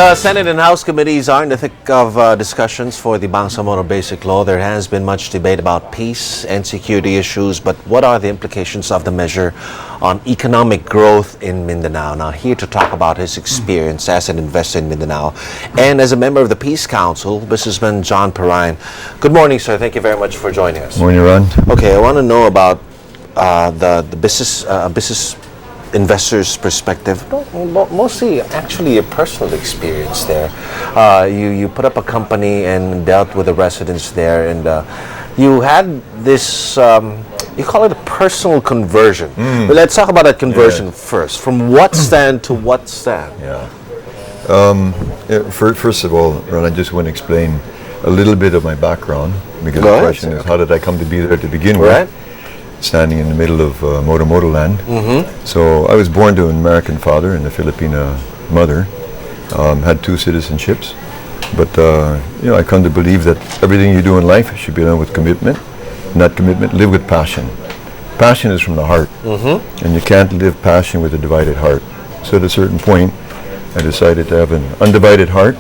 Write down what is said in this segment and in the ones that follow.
Senate and House committees are in the thick of discussions for the Bangsamoro Basic Law. There has been much debate about peace and security issues, but what are the implications of the measure on economic growth in Mindanao? Now, here to talk about his experience as an investor in Mindanao and as a member of the Peace Council, businessman John Perrine. Good morning, sir. Thank you very much for joining us. Morning, Ron. Okay, I want to know about the business investor's perspective, mostly actually a personal experience there. You put up a company and dealt with the residents there, and you had this, you call it a personal conversion. But let's talk about that conversion first. From what stand to what stand? First of all, Ron, I just want to explain a little bit of my background, because the question is, how did I come to be there to begin with? Standing in the middle of Moto land. So I was born to an American father and a Filipina mother. Had two citizenships, but I come to believe that everything you do in life should be done with commitment. And that commitment, live with passion. Passion is from the heart, and you can't live passion with a divided heart. So at a certain point, I decided to have an undivided heart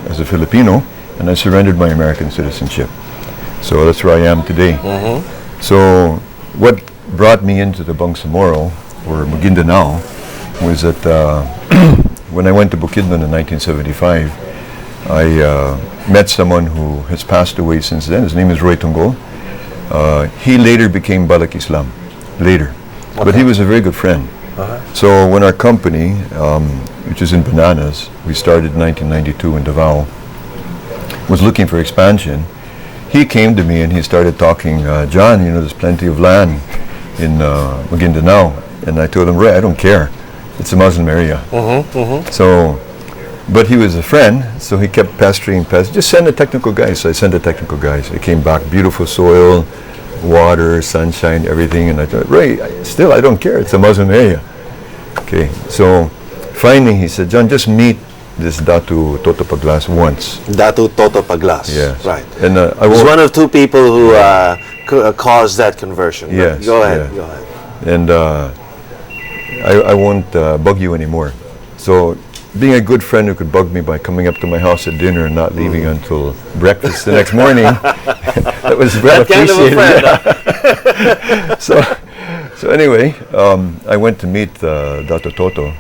as a Filipino, and I surrendered my American citizenship. So that's where I am today. So what brought me into the Bangsamoro, or Maguindanao, was that when I went to Bukidnon in 1975, I met someone who has passed away since then. His name is Roy Tunggol. He later became Balak Islam, but he was a very good friend. So when our company, which is in bananas, we started in 1992 in Davao, was looking for expansion, he came to me and he started talking, John, there's plenty of land in Maguindanao. And I told him, Ray, I don't care. It's a Muslim area. So, but he was a friend, so he kept pestering, just send the technical guys. So I sent the technical guys. They came back, beautiful soil, water, sunshine, everything. And I thought, Ray, still, I don't care. It's a Muslim area. Okay, so finally he said, John, just meet this Datu Toto Paglas once. Datu Toto Paglas. Yes. Right. And I was one of two people who caused that conversion. Yes. Go ahead. And I won't bug you anymore. So being a good friend who could bug me by coming up to my house at dinner and not leaving until breakfast the next morning, that was well appreciated. Kind of a friend, So anyway, I went to meet Datu Toto,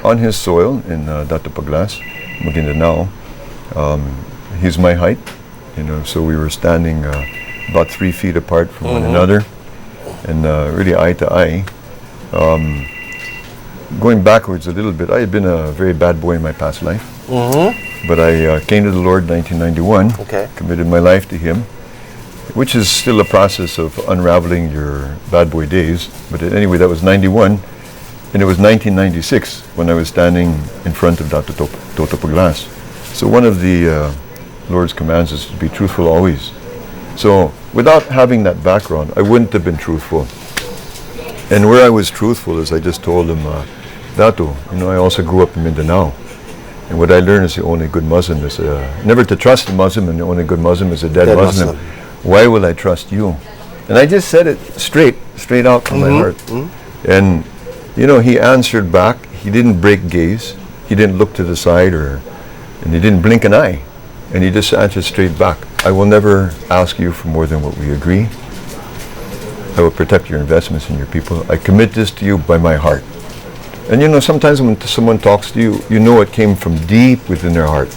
on his soil in Datu Paglas, Maguindanao. He's my height, so we were standing about 3 feet apart from one another, and really eye to eye. Going backwards a little bit, I had been a very bad boy in my past life, but I came to the Lord in 1991, committed my life to Him, which is still a process of unraveling your bad boy days. But anyway, that was 91. And it was 1996 when I was standing in front of Datu Toto Paglas. So one of the Lord's commands is to be truthful always. So without having that background, I wouldn't have been truthful. And where I was truthful is I just told him, Datu, I also grew up in Mindanao. And what I learned is the only good Muslim is never to trust a Muslim, and the only good Muslim is a dead Muslim. Why will I trust you? And I just said it straight out from my heart. And he answered back. He didn't break gaze. He didn't look to the side, and he didn't blink an eye. And he just answered straight back. I will never ask you for more than what we agree. I will protect your investments and your people. I commit this to you by my heart. And sometimes when someone talks to you, it came from deep within their heart.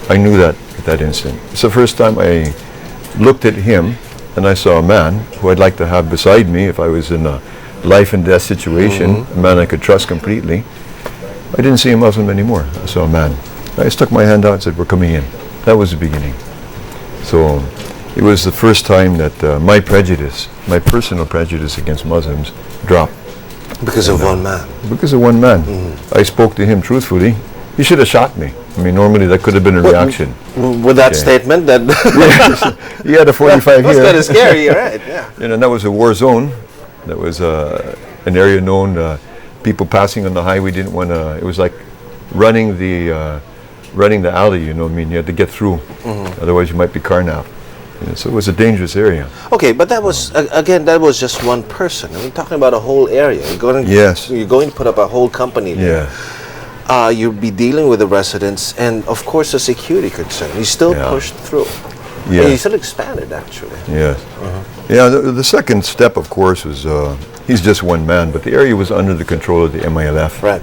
I knew that at that instant. It's the first time I looked at him and I saw a man who I'd like to have beside me if I was in a life and death situation, a man I could trust completely. I didn't see a Muslim anymore. I saw a man. I stuck my hand out and said, we're coming in. That was the beginning. So it was the first time that my personal prejudice against Muslims dropped. Because of one man. Because of one man. I spoke to him truthfully. He should have shot me. Normally that could have been a reaction. With that statement, that he had a 45 here. That's kind of scary, you're right. Yeah. And that was a war zone. That was an area known. People passing on the highway didn't want to. It was like running the alley. You had to get through. Otherwise, you might be carnapped. So it was a dangerous area. Okay, but that was again, that was just one person. Talking about a whole area. You're going to put up a whole company there. you'd be dealing with the residents and, of course, a security concern. You still pushed through. Yeah. And you still expanded, actually. Yes. Yeah, the second step, of course, was he's just one man, but the area was under the control of the MILF. Right.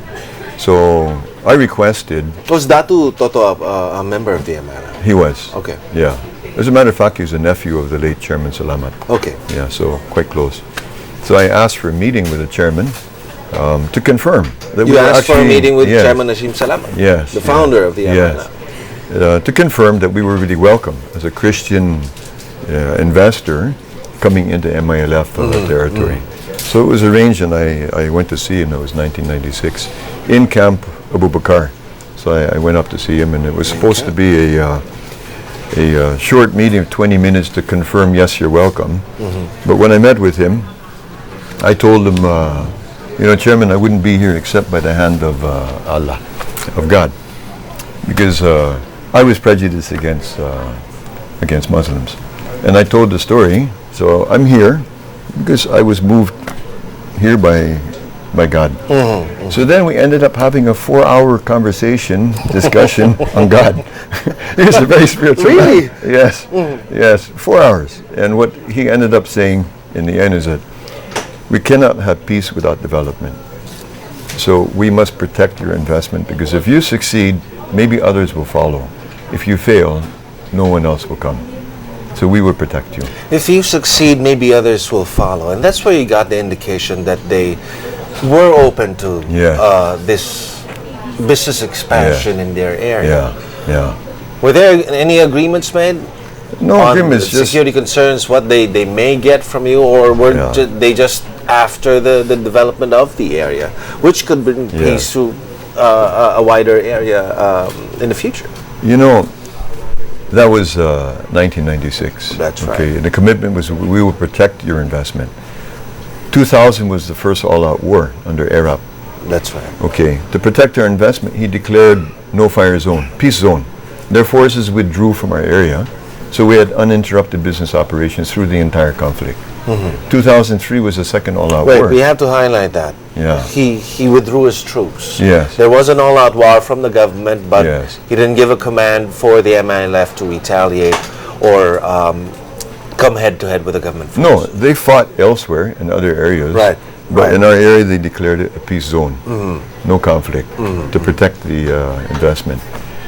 So I requested. Was Datu Toto a member of the MILF? He was. Okay. Yeah. As a matter of fact, he was a nephew of the late Chairman Salamat. Okay. Yeah, so quite close. So I asked for a meeting with the chairman to confirm that You asked for a meeting with Chairman Najim Salamat? Yes. The founder of the MILF? Yes. To confirm that we were really welcome as a Christian investor coming into MILF territory. So it was arranged, and I went to see him. It was 1996 in Camp Abu Bakar. So I went up to see him, and it was supposed to be a short meeting of 20 minutes to confirm, yes, you're welcome. But when I met with him, I told him, Chairman, I wouldn't be here except by the hand of Allah, of God, because I was prejudiced against Muslims. And I told the story, so I'm here because I was moved here by God. So then we ended up having a 4-hour discussion on God. He was a very spiritual man. Yes, yes, 4 hours. And what he ended up saying in the end is that we cannot have peace without development. So we must protect your investment, because if you succeed, maybe others will follow. If you fail, no one else will come. So we will protect you. If you succeed, maybe others will follow. And that's where you got the indication that they were open to this business expansion in their area. Were there any agreements made? No on agreements. Security concerns, what they may get from you, or were they just after the development of the area, which could bring peace to a wider area in the future? That was 1996. That's right. Okay, and the commitment was we will protect your investment. 2000 was the first all-out war under Arab. That's right. Okay, to protect our investment, he declared no-fire zone, peace zone. Their forces withdrew from our area, so we had uninterrupted business operations through the entire conflict. 2003 was the second all-out war. Wait, we have to highlight that. Yeah. He withdrew his troops. Yes. There was an all-out war from the government, but he didn't give a command for the MILF to retaliate or come head-to-head with the government force. No, they fought elsewhere in other areas. Right. But in our area, they declared it a peace zone. No conflict, to protect the investment.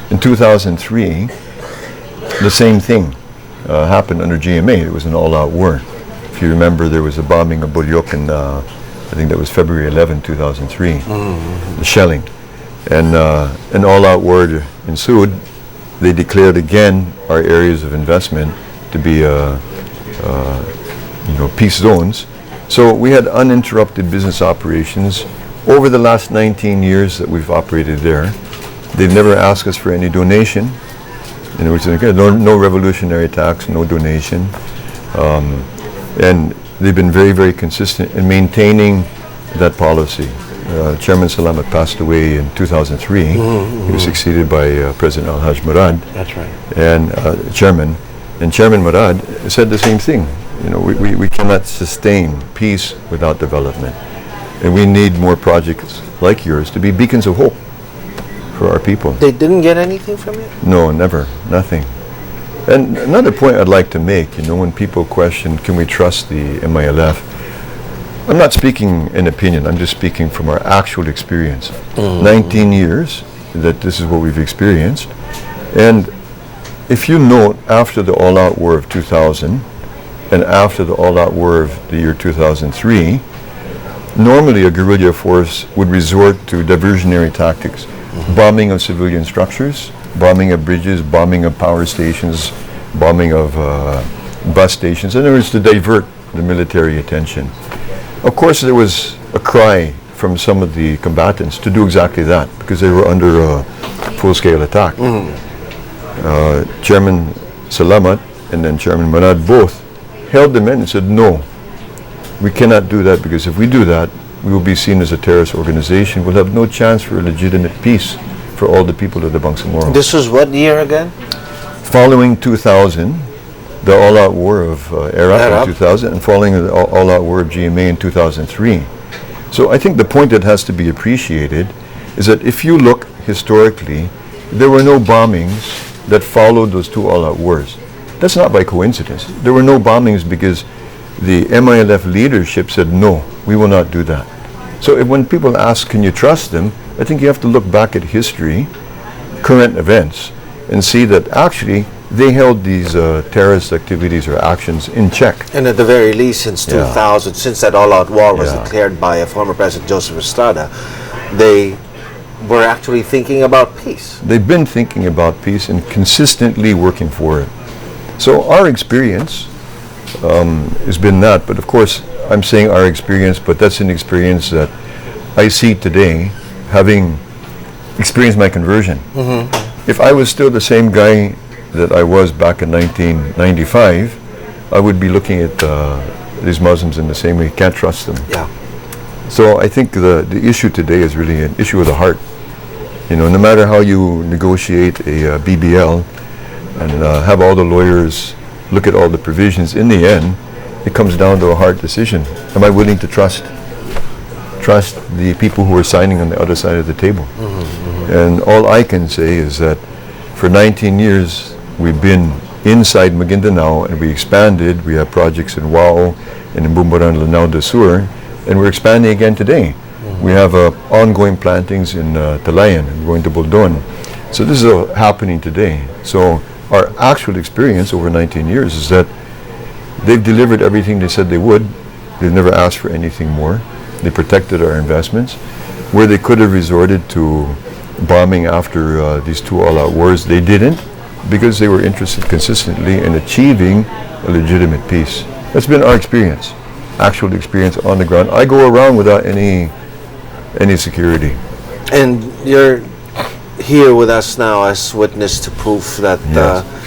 In 2003, the same thing happened under GMA. It was an all-out war. If you remember, there was a bombing of Bulyok in, I think that was February 11, 2003, the shelling. And an all-out war ensued. They declared again our areas of investment to be peace zones. So we had uninterrupted business operations over the last 19 years that we've operated there. They've never asked us for any donation. No revolutionary tax, no donation. And they've been very, very consistent in maintaining that policy. Chairman Salamat passed away in 2003. He was succeeded by President Al-Haj Murad. That's right. And Chairman Murad said the same thing. We cannot sustain peace without development. And we need more projects like yours to be beacons of hope for our people. They didn't get anything from you? No, never. Nothing. And another point I'd like to make, when people question, can we trust the MILF? I'm not speaking in opinion, I'm just speaking from our actual experience. 19 years that this is what we've experienced. And if you note, after the all-out war of 2000 and after the all-out war of the year 2003, normally a guerrilla force would resort to diversionary tactics. Bombing of civilian structures, bombing of bridges, bombing of power stations, bombing of bus stations, in other words, to divert the military attention. Of course, there was a cry from some of the combatants to do exactly that, because they were under a full-scale attack. Chairman Salamat and then Chairman Murad both held the men and said, no, we cannot do that, because if we do that, we will be seen as a terrorist organization. We'll have no chance for a legitimate peace for all the people of the Bangsamoro. This was what year again? Following 2000, the all-out war of Arab in 2000, and following the all-out war of GMA in 2003. So I think the point that has to be appreciated is that if you look historically, there were no bombings that followed those two all-out wars. That's not by coincidence. There were no bombings because the MILF leadership said, no, we will not do that. So when people ask, can you trust them, I think you have to look back at history, current events, and see that actually they held these terrorist activities or actions in check. And at the very least, since 2000, since that all-out war was declared by former President Joseph Estrada, they were actually thinking about peace. They've been thinking about peace and consistently working for it. So our experience has been that, but of course I'm saying our experience, but that's an experience that I see today, having experienced my conversion. If I was still the same guy that I was back in 1995, I would be looking at these Muslims in the same way. Can't trust them. Yeah. So I think the issue today is really an issue of the heart. You know, no matter how you negotiate a BBL and have all the lawyers look at all the provisions, in the end, it comes down to a hard decision. Am I willing to trust the people who are signing on the other side of the table? And all I can say is that for 19 years, we've been inside Maguindanao and we expanded. We have projects in Wao and in Bumbaran, Lanao del Sur, and we're expanding again today. We have ongoing plantings in Talayan and going to Buldon. So this is happening today. So our actual experience over 19 years is that they've delivered everything they said they would. They've never asked for anything more. They protected our investments. Where they could have resorted to bombing after these two all-out wars, they didn't, because they were interested consistently in achieving a legitimate peace. That's been our experience, actual experience on the ground. I go around without any security. And you're here with us now as witness to proof that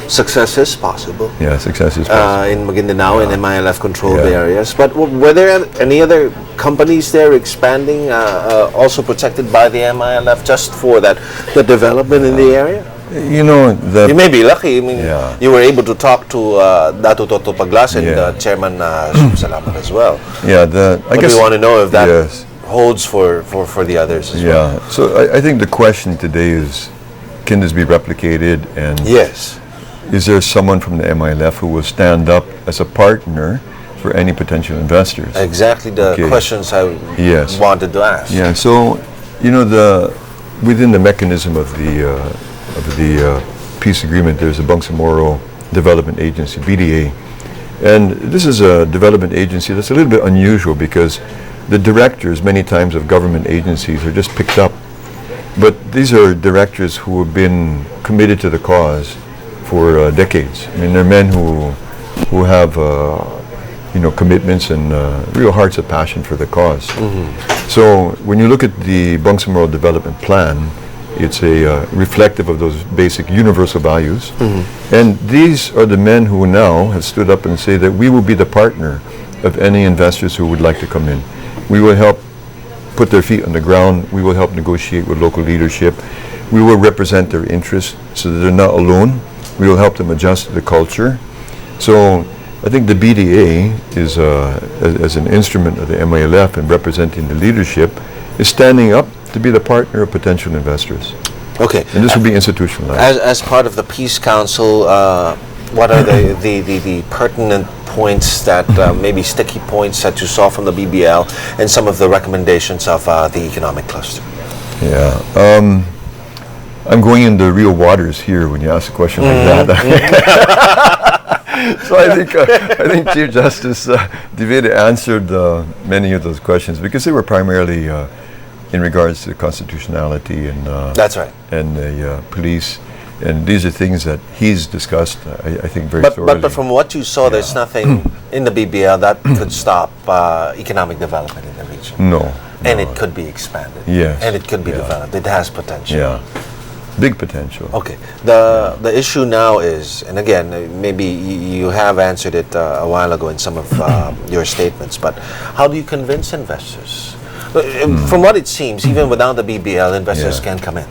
success is possible. Yeah, success is possible. In Maguindanao and MILF-controlled areas. But were there any other companies there expanding, also protected by the MILF, just for the development in the area? You know, you may be lucky. I mean, you were able to talk to Dato Toto Paglas and Chairman Salamat as well. Yeah, I guess we want to know if that holds for the others as well. So I think the question today is, can this be replicated? And is there someone from the MILF who will stand up as a partner for any potential investors? Exactly the questions I wanted to ask. Yeah, so you know, within the mechanism of the peace agreement, there's a Bangsamoro Development Agency, BDA, and this is a development agency that's a little bit unusual because the directors many times of government agencies are just picked up, but these are directors who have been committed to the cause for decades. I mean, they're men who have commitments and real hearts of passion for the cause. So when you look at the Bangsamoro Development Plan, it's a reflective of those basic universal values. And these are the men who now have stood up and say that we will be the partner of any investors who would like to come in. We will help put their feet on the ground. We will help negotiate with local leadership. We will represent their interests so that they're not alone. We will help them adjust to the culture. So I think the BDA is, as an instrument of the MILF and representing the leadership, is standing up to be the partner of potential investors. Okay. And this will be institutionalized. As part of the Peace Council, what are the pertinent points that maybe sticky points that you saw from the BBL and some of the recommendations of the economic cluster? Yeah. I'm going into real waters here when you ask a question like that. So I think Chief Justice Divide answered many of those questions because they were primarily in regards to constitutionality and that's right, and the police, and these are things that he's discussed. I think very thoroughly. But from what you saw, there's nothing in the BBL that could stop economic development in the region. No. And it could be expanded. Yes. And it could be developed. It has potential. Yeah. Big potential. Okay. The issue now is, and again, maybe you have answered it a while ago in some of your statements, but how do you convince investors? From what it seems, even without the BBL, investors can come in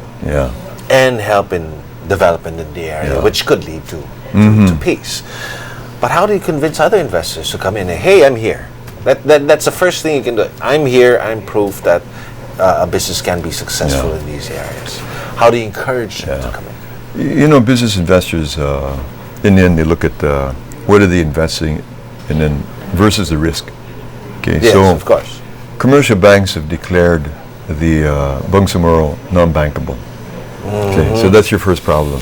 and help in development in the area, which could lead to peace. But how do you convince other investors to come in and, hey, I'm here? That's the first thing you can do. I'm here. I'm proof that a business can be successful in these areas? How do you encourage them to come in? You know, business investors, in the end, they look at what are they investing and then versus the risk. Okay, Yes, so of course. commercial banks have declared the Bangsamoro non-bankable. Okay, so that's your first problem.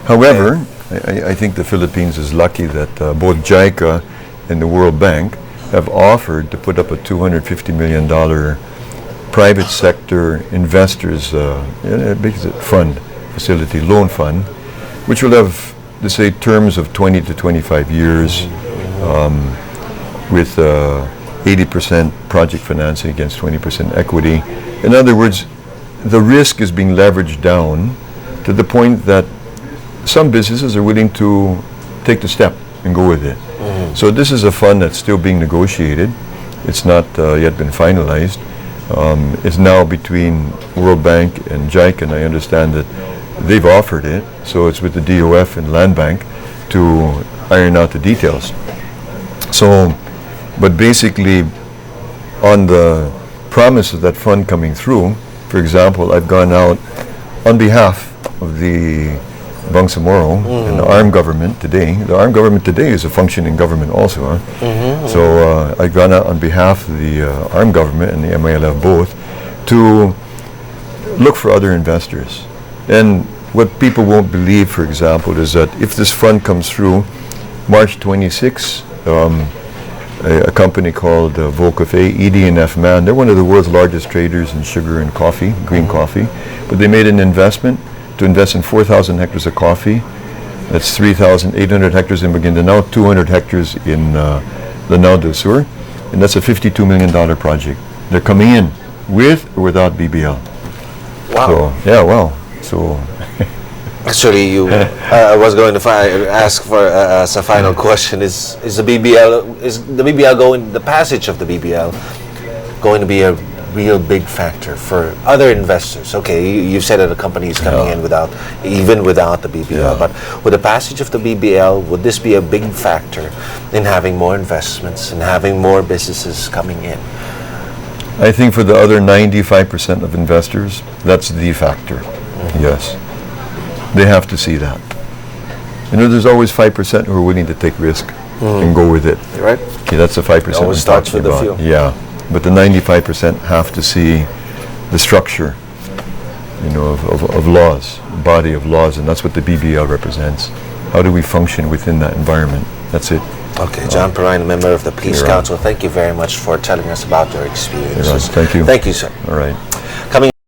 However, I think the Philippines is lucky that both JICA and the World Bank have offered to put up a $250 million private sector investors fund, facility, loan fund, which will have, let's say, terms of 20 to 25 years with 80% project financing against 20% equity. In other words, the risk is being leveraged down to the point that some businesses are willing to take the step and go with it. So this is a fund that's still being negotiated. It's not yet been finalized. It's now between World Bank and JICA, and I understand that they've offered it. So it's with the DOF and Land Bank to iron out the details. So, but basically, on the promise of that fund coming through, for example, I've gone out on behalf of the Bangsamoro and the armed government today. The armed government today is a functioning government also. So I've gone out on behalf of the armed government and the MILF both to look for other investors. And what people won't believe, for example, is that if this fund comes through, March 26, a company called Volcafe, ED&F Man, they're one of the world's largest traders in sugar and coffee, green coffee, but they made an investment to invest in 4,000 hectares of coffee. That's 3,800 hectares in Maguindanao, 200 hectares in Lanao del Sur, and that's a $52 million project. They're coming in with or without BBL. Wow. So, yeah, well, so... Actually, I was going to ask for as a final question: Is the BBL going? The passage of the BBL going to be a real big factor for other investors? Okay, you said that the company is coming in without the BBL, but with the passage of the BBL, would this be a big factor in having more investments and having more businesses coming in? I think for the other 95% of investors, that's the factor. Yes. They have to see that. You know, there's always 5% who are willing to take risk and go with it. Right. Okay, that's the 5% It always starts with a few. Yeah, but the 95% have to see the structure, you know, of laws, body of laws, and that's what the BBL represents. How do we function within that environment? That's it. Okay, John Perrine, a member of the Peace Council. Thank you very much for telling us about your experiences. Thank you. Thank you, sir. All right.